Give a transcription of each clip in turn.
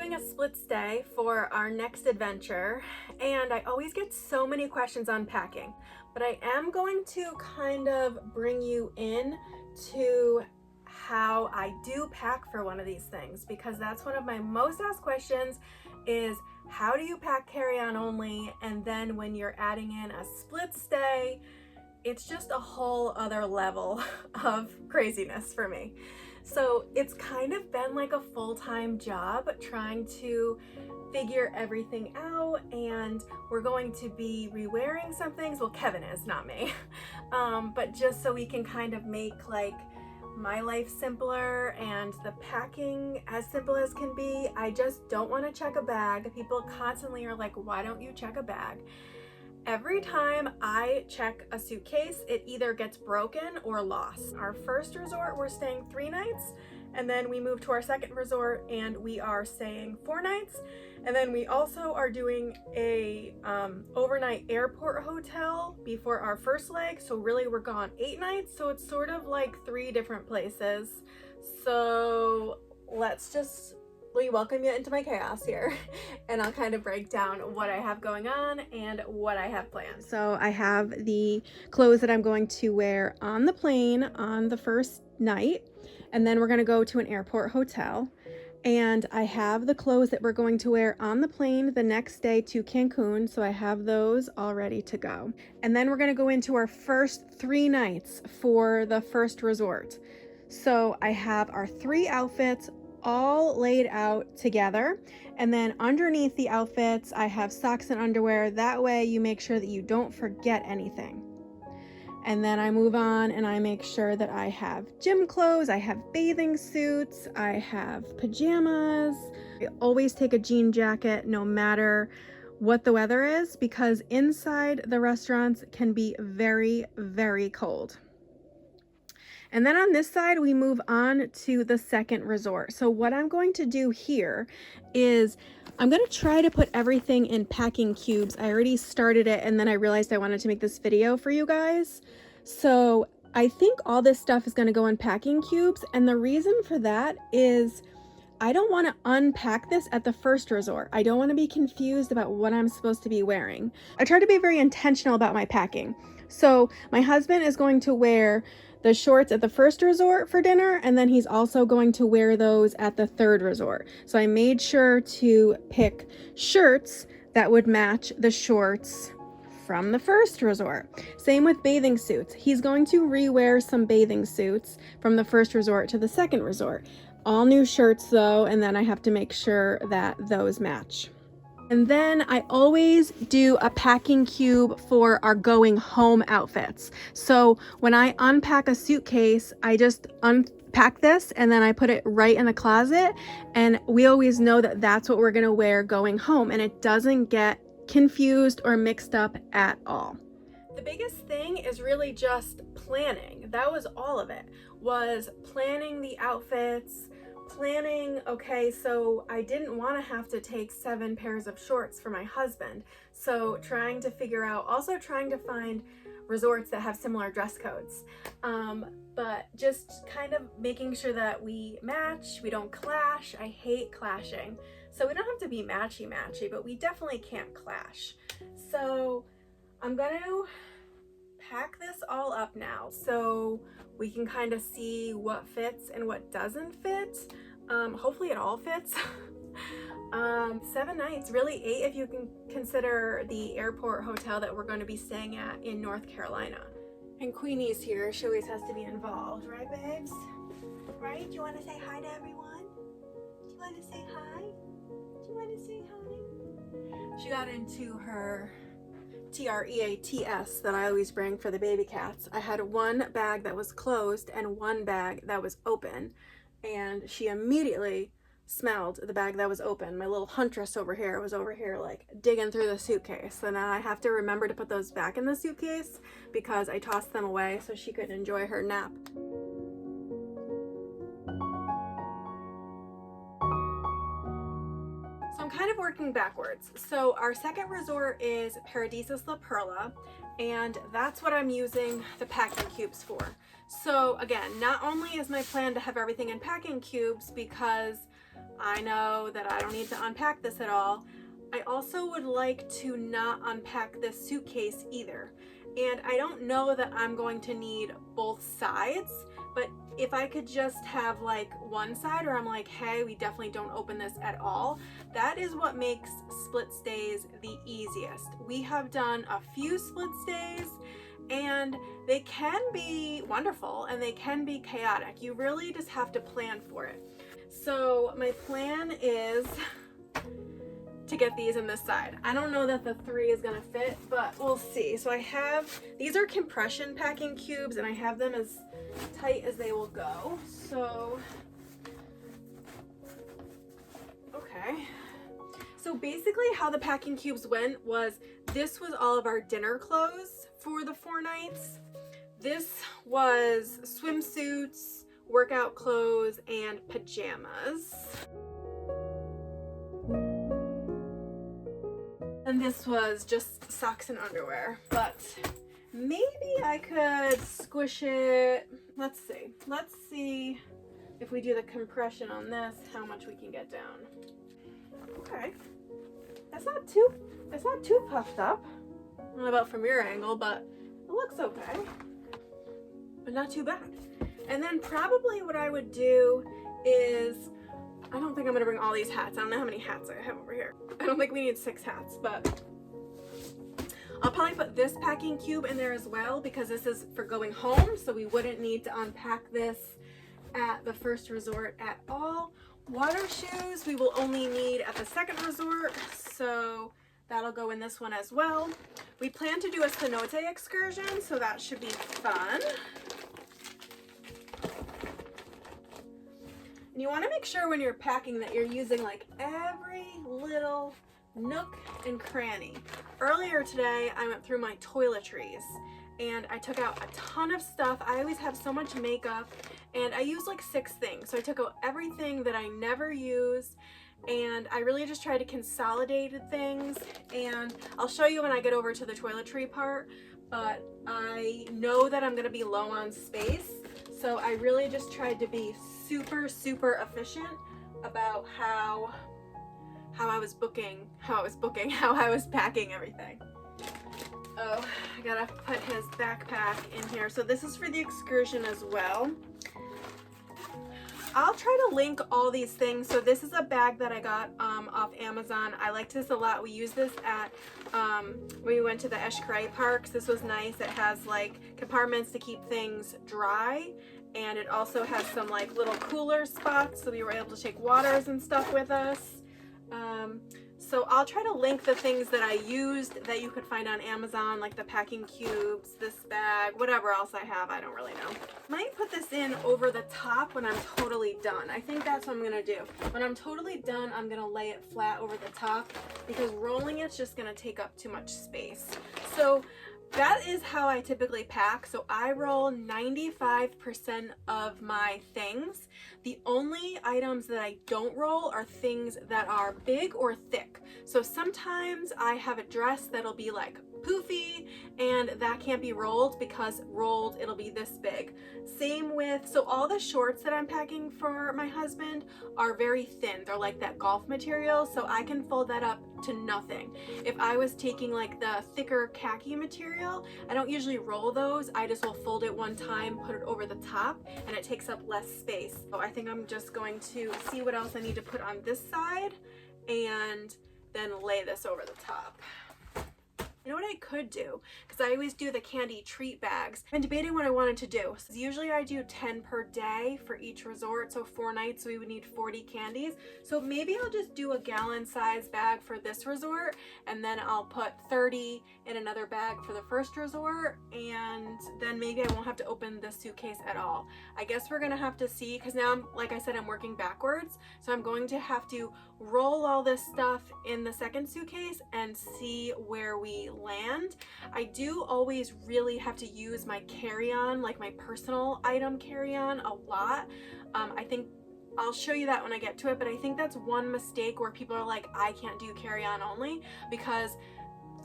doing a split stay for our next adventure, and I always get so many questions on packing, but I am going to kind of bring you in to how I do pack for one of these things, because that's one of my most asked questions is how do you pack carry-on only, and then when you're adding in a split stay, it's just a whole other level of craziness for me. So it's kind of been like a full-time job trying to figure everything out, and we're going to be rewearing some things. Well, Kevin is, not me. But just so we can kind of make like my life simpler and the packing as simple as can be. I just don't want to check a bag. People constantly are like, why don't you check a bag? Every time I check a suitcase, it either gets broken or lost. Our first resort, we're staying 3 nights, and then we moved to our second resort and we are staying 4 nights. And then we also are doing a overnight airport hotel before our first leg. So really we're gone 8 nights. So it's sort of like 3 different places. So let's just welcome you into my chaos here, and I'll kind of break down what I have going on and what I have planned. So I have the clothes that I'm going to wear on the plane on the first night, and then we're going to go to an airport hotel. And I have the clothes that we're going to wear on the plane the next day to Cancun, so I have those all ready to go. And then we're going to go into our first 3 nights for the first resort. So I have our 3 outfits all laid out together, and then underneath the outfits I have socks and underwear. That way you make sure that you don't forget anything. And then I move on and I make sure that I have gym clothes, I have bathing suits, I have pajamas. I always take a jean jacket no matter what the weather is, because inside the restaurants can be very, very cold. And then on this side, we move on to the second resort. So what I'm going to do here is I'm going to try to put everything in packing cubes. I already started it, and then I realized I wanted to make this video for you guys. So I think all this stuff is going to go in packing cubes. And the reason for that is I don't want to unpack this at the first resort. I don't want to be confused about what I'm supposed to be wearing. I try to be very intentional about my packing. So my husband is going to wear the shorts at the first resort for dinner, and then he's also going to wear those at the third resort. So I made sure to pick shirts that would match the shorts from the first resort. Same with bathing suits. He's going to rewear some bathing suits from the first resort to the second resort. All new shirts though, and then I have to make sure that those match. And then I always do a packing cube for our going home outfits. So when I unpack a suitcase, I just unpack this and then I put it right in the closet. And we always know that that's what we're gonna wear going home, and it doesn't get confused or mixed up at all. The biggest thing is really just planning. That was all of it, was planning the outfits, planning, okay, so I didn't want to have to take 7 pairs of shorts for my husband. So trying to figure out, also trying to find resorts that have similar dress codes. But just kind of making sure that we match, we don't clash. I hate clashing. So we don't have to be matchy-matchy, but we definitely can't clash. So I'm going to pack this all up now so we can kind of see what fits and what doesn't fit. Hopefully it all fits. 7 nights, really 8 if you can consider the airport hotel that we're going to be staying at in North Carolina. And Queenie's here. She always has to be involved, right, babes? Right? Do you want to say hi to everyone? Do you want to say hi? Do you want to say hi? She got into her TREATS that I always bring for the baby cats. I had 1 bag that was closed and 1 bag that was open, and she immediately smelled the bag that was open. My little huntress over here was over here like digging through the suitcase. So now I have to remember to put those back in the suitcase because I tossed them away so she could enjoy her nap. So I'm kind of working backwards. So our second resort is Paradisus La Perla, and that's what I'm using the packing cubes for. So again, not only is my plan to have everything in packing cubes because I know that I don't need to unpack this at all, I also would like to not unpack this suitcase either. And I don't know that I'm going to need both sides, but if I could just have like one side where I'm like, hey, we definitely don't open this at all, that is what makes split stays the easiest. We have done a few split stays and they can be wonderful and they can be chaotic. You really just have to plan for it. So my plan is to get these in this side. I don't know that the 3 is gonna fit, but we'll see. So I have, these are compression packing cubes and I have them as tight as they will go. So, okay. So basically how the packing cubes went was, this was all of our dinner clothes for the 4 nights. This was swimsuits, workout clothes, and pajamas. And this was just socks and underwear, but maybe I could squish it. Let's see if we do the compression on this, how much we can get down. Okay, that's not too puffed up. I don't know about from your angle, but it looks okay, but not too bad. And then probably what I would do is, I don't think I'm gonna bring all these hats. I don't know how many hats I have over here. I don't think we need 6 hats, but I'll probably put this packing cube in there as well because this is for going home, so we wouldn't need to unpack this at the first resort at all. Water shoes we will only need at the second resort, so that'll go in this one as well. We plan to do a cenote excursion, so that should be fun. And you want to make sure when you're packing that you're using like every little nook and cranny. Earlier today I went through my toiletries and I took out a ton of stuff. I always have so much makeup and I used like 6 things. So I took out everything that I never used and I really just tried to consolidate things, and I'll show you when I get over to the toiletry part, but I know that I'm going to be low on space. So I really just tried to be super efficient about how I was packing everything. Oh, I gotta put his backpack in here. So this is for the excursion as well. I'll try to link all these things. So this is a bag that I got off Amazon. I liked this a lot. We used this at when we went to the Eshkrai parks. This was nice. It has like compartments to keep things dry, and it also has some like little cooler spots, so we were able to take waters and stuff with us. So I'll try to link the things that I used that you could find on Amazon, like the packing cubes, this bag, whatever else I have, I don't really know. Might put this in over the top when I'm totally done. I think that's what I'm gonna do. When I'm totally done, I'm gonna lay it flat over the top because rolling it's just gonna take up too much space. So that is how I typically pack. So I roll 95% of my things. The only items that I don't roll are things that are big or thick. So sometimes I have a dress that'll be like poofy and that can't be rolled because rolled it'll be this big. Same with, so all the shorts that I'm packing for my husband are very thin. They're like that golf material, so I can fold that up to nothing. If I was taking like the thicker khaki material, I don't usually roll those. I just will fold it one time, put it over the top, and it takes up less space. So I think I'm just going to see what else I need to put on this side and then lay this over the top. You know what I could do? Because I always do the candy treat bags. I'm debating what I wanted to do. So usually I do 10 per day for each resort. So 4 nights, so we would need 40 candies. So maybe I'll just do a gallon size bag for this resort, and then I'll put 30 in another bag for the first resort, and then maybe I won't have to open the suitcase at all. I guess we're gonna have to see, because now like I said, I'm working backwards. So I'm going to have to roll all this stuff in the second suitcase and see where we land. I do always really have to use my carry-on, like my personal item carry-on, a lot. I think I'll show you that when I get to it, but I think that's one mistake where people are like, I can't do carry-on only, because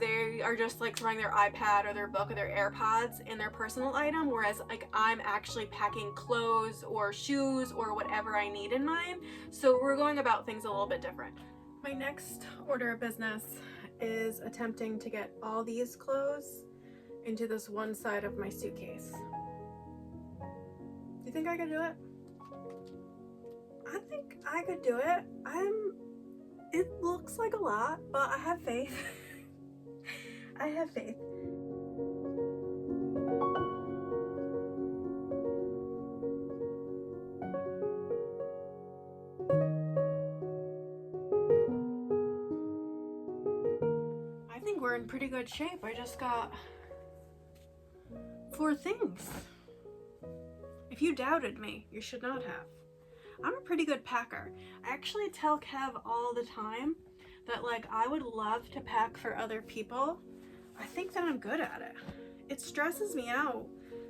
they are just like throwing their iPad or their book or their AirPods in their personal item, whereas like I'm actually packing clothes or shoes or whatever I need in mine. So we're going about things a little bit different. My next order of business is attempting to get all these clothes into this one side of my suitcase. Do you think I could do it? I think I could do it. It looks like a lot, but I have faith. I have faith. I think we're in pretty good shape. I just got 4 things. If you doubted me, you should not have. I'm a pretty good packer. I actually tell Kev all the time that like I would love to pack for other people. I think that I'm good at it. It stresses me out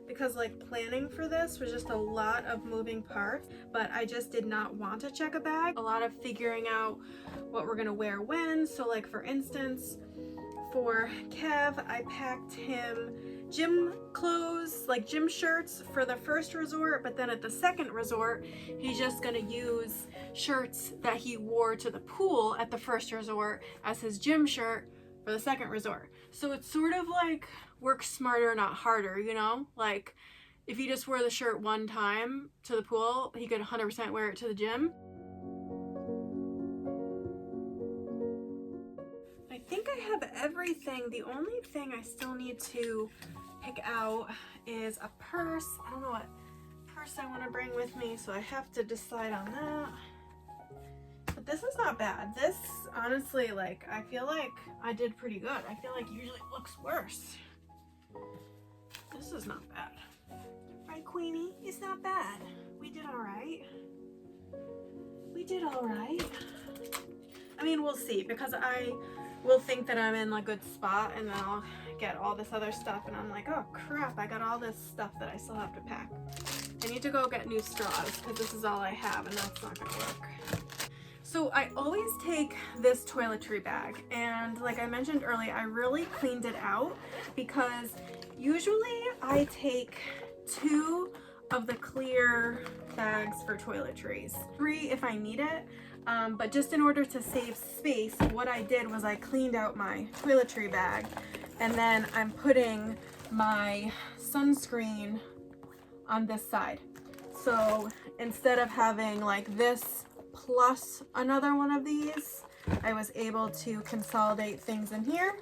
because like planning for this was just a lot of moving parts, but I just did not want to check a bag. A lot of figuring out what we're gonna wear when. So like for instance, for Kev, I packed him gym clothes, like gym shirts for the first resort, but then at the second resort, he's just gonna use shirts that he wore to the pool at the first resort as his gym shirt for the second resort. So it's sort of like work smarter, not harder, you know? Like if he just wore the shirt one time to the pool, he could 100% wear it to the gym. I think I have everything. The only thing I still need to pick out is a purse. I don't know what purse I want to bring with me, so I have to decide on that. But this is not bad. This, honestly, like, I feel like I did pretty good. I feel like usually it looks worse. This is not bad. Right, Queenie? It's not bad. We did all right. We did all right. I mean, we'll see, because I will think that I'm in a good spot, and then I'll get all this other stuff, and I'm like, oh crap, I got all this stuff that I still have to pack. I need to go get new straws, because this is all I have, and that's not gonna work. So I always take this toiletry bag, and like I mentioned earlier, I really cleaned it out, because usually I take 2 of the clear bags for toiletries, 3 if I need it. But just in order to save space, what I did was I cleaned out my toiletry bag, and then I'm putting my sunscreen on this side. So instead of having like this plus another one of these, I was able to consolidate things in here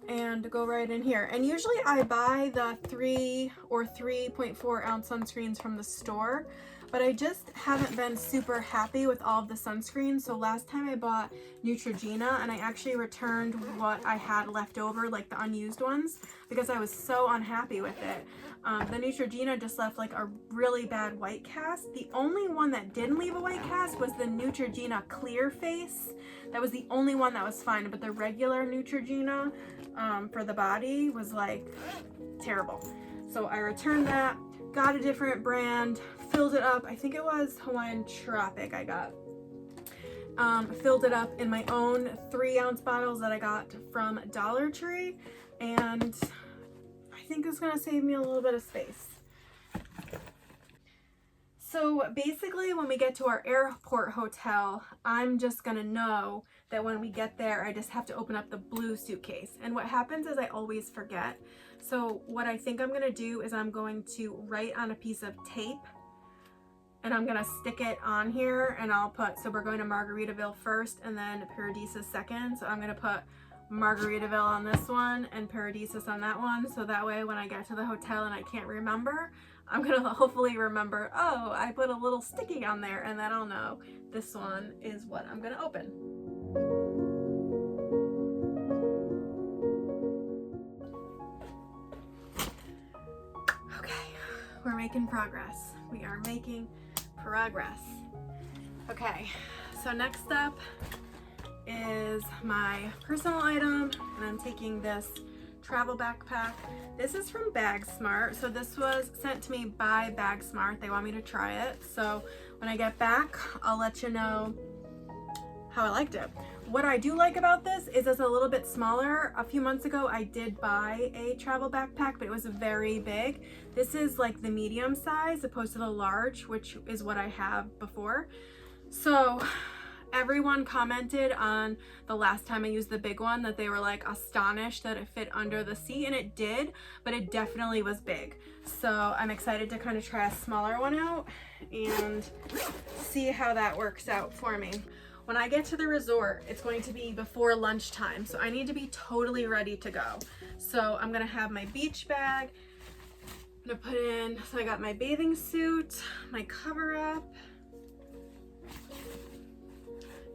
and go right in here. And usually I buy the 3 or 3.4 ounce sunscreens from the store, but I just haven't been super happy with all of the sunscreens. So last time I bought Neutrogena, and I actually returned what I had left over, like the unused ones, because I was so unhappy with it. The Neutrogena just left like a really bad white cast. The only one that didn't leave a white cast was the Neutrogena Clear Face. That was the only one that was fine, but the regular Neutrogena for the body was like terrible. So I returned that, got a different brand, filled it up. I think it was Hawaiian Tropic I got. Filled it up in my own 3 ounce bottles that I got from Dollar Tree, and I think it's gonna save me a little bit of space. So basically when we get to our airport hotel, I'm just gonna know that when we get there, I just have to open up the blue suitcase. And what happens is I always forget. So what I think I'm gonna do is I'm going to write on a piece of tape, and I'm gonna stick it on here, and I'll put, so we're going to Margaritaville first and then Paradisus second. So I'm gonna put Margaritaville on this one and Paradisus on that one. So that way when I get to the hotel and I can't remember, I'm gonna hopefully remember, oh, I put a little sticky on there, and then I'll know this one is what I'm gonna open. Okay, we're making progress. We are making progress. Okay, so next up is my personal item, and I'm taking this travel backpack. This is from BagSmart. So this was sent to me by BagSmart. They want me to try it. So when I get back, I'll let you know how I liked it. What I do like about this is it's a little bit smaller. A few months ago, I did buy a travel backpack, but it was very big. This is like the medium size opposed to the large, which is what I have before. So everyone commented on the last time I used the big one that they were like astonished that it fit under the seat, and it did, but it definitely was big. So I'm excited to kind of try a smaller one out and see how that works out for me. When I get to the resort, it's going to be before lunchtime, so I need to be totally ready to go. So I'm gonna have my beach bag. I'm gonna put in, so I got my bathing suit, my cover up,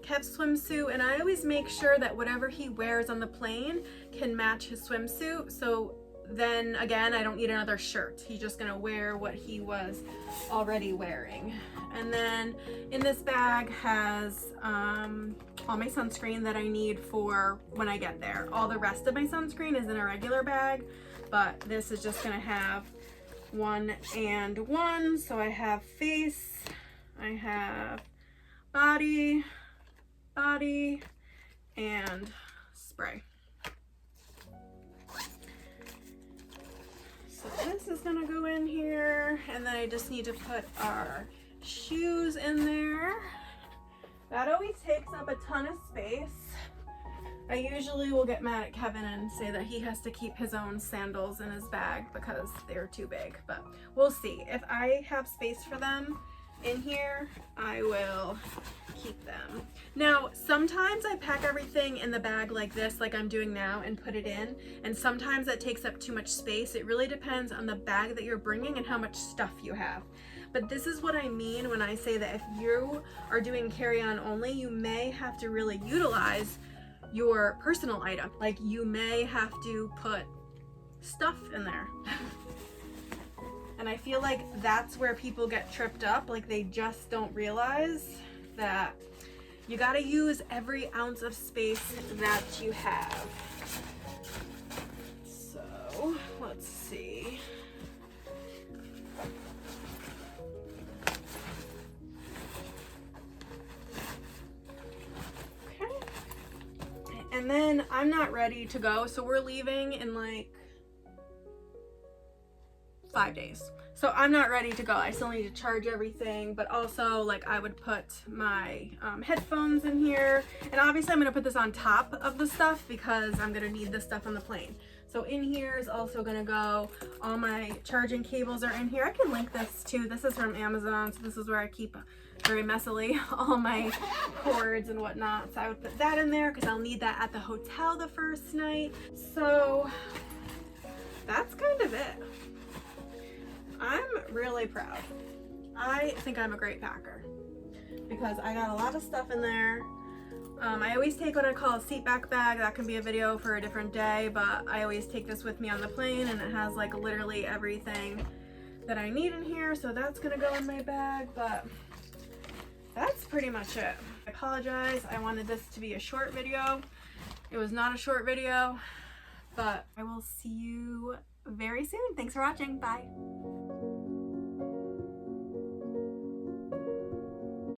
Kev's swimsuit, and I always make sure that whatever he wears on the plane can match his swimsuit. So then again, I don't need another shirt. He's just gonna wear what he was already wearing. And then in this bag has all my sunscreen that I need for when I get there. All the rest of my sunscreen is in a regular bag, but this is just gonna have 1 and 1. So I have face, I have body, and spray. So this is gonna go in here, and then I just need to put our shoes in there. That always takes up a ton of space. I usually will get mad at Kevin and say that he has to keep his own sandals in his bag because they're too big, but we'll see. If I have space for them in here, I will keep them. Now, sometimes I pack everything in the bag like this, like I'm doing now, and put it in, and sometimes that takes up too much space. It really depends on the bag that you're bringing and how much stuff you have. But this is what I mean when I say that if you are doing carry-on only, you may have to really utilize your personal item. Like you may have to put stuff in there. And I feel like that's where people get tripped up. Like they just don't realize that you gotta use every ounce of space that you have. So let's see. And then I'm not ready to go, so we're leaving in like 5 days. So I'm not ready to go. I still need to charge everything, but also like I would put my headphones in here. And obviously I'm gonna put this on top of the stuff because I'm gonna need this stuff on the plane. So in here is also gonna go, all my charging cables are in here. I can link this too. This is from Amazon, so this is where I keep very messily all my cords and whatnot. So I would put that in there because I'll need that at the hotel the first night. So that's kind of it. I'm really proud. I think I'm a great packer because I got a lot of stuff in there. I always take what I call a seat back bag. That can be a video for a different day, but I always take this with me on the plane, and it has like literally everything that I need in here. So that's gonna go in my bag, but that's pretty much it. I apologize. I wanted this to be a short video. It was not a short video, but I will see you very soon. Thanks for watching. Bye.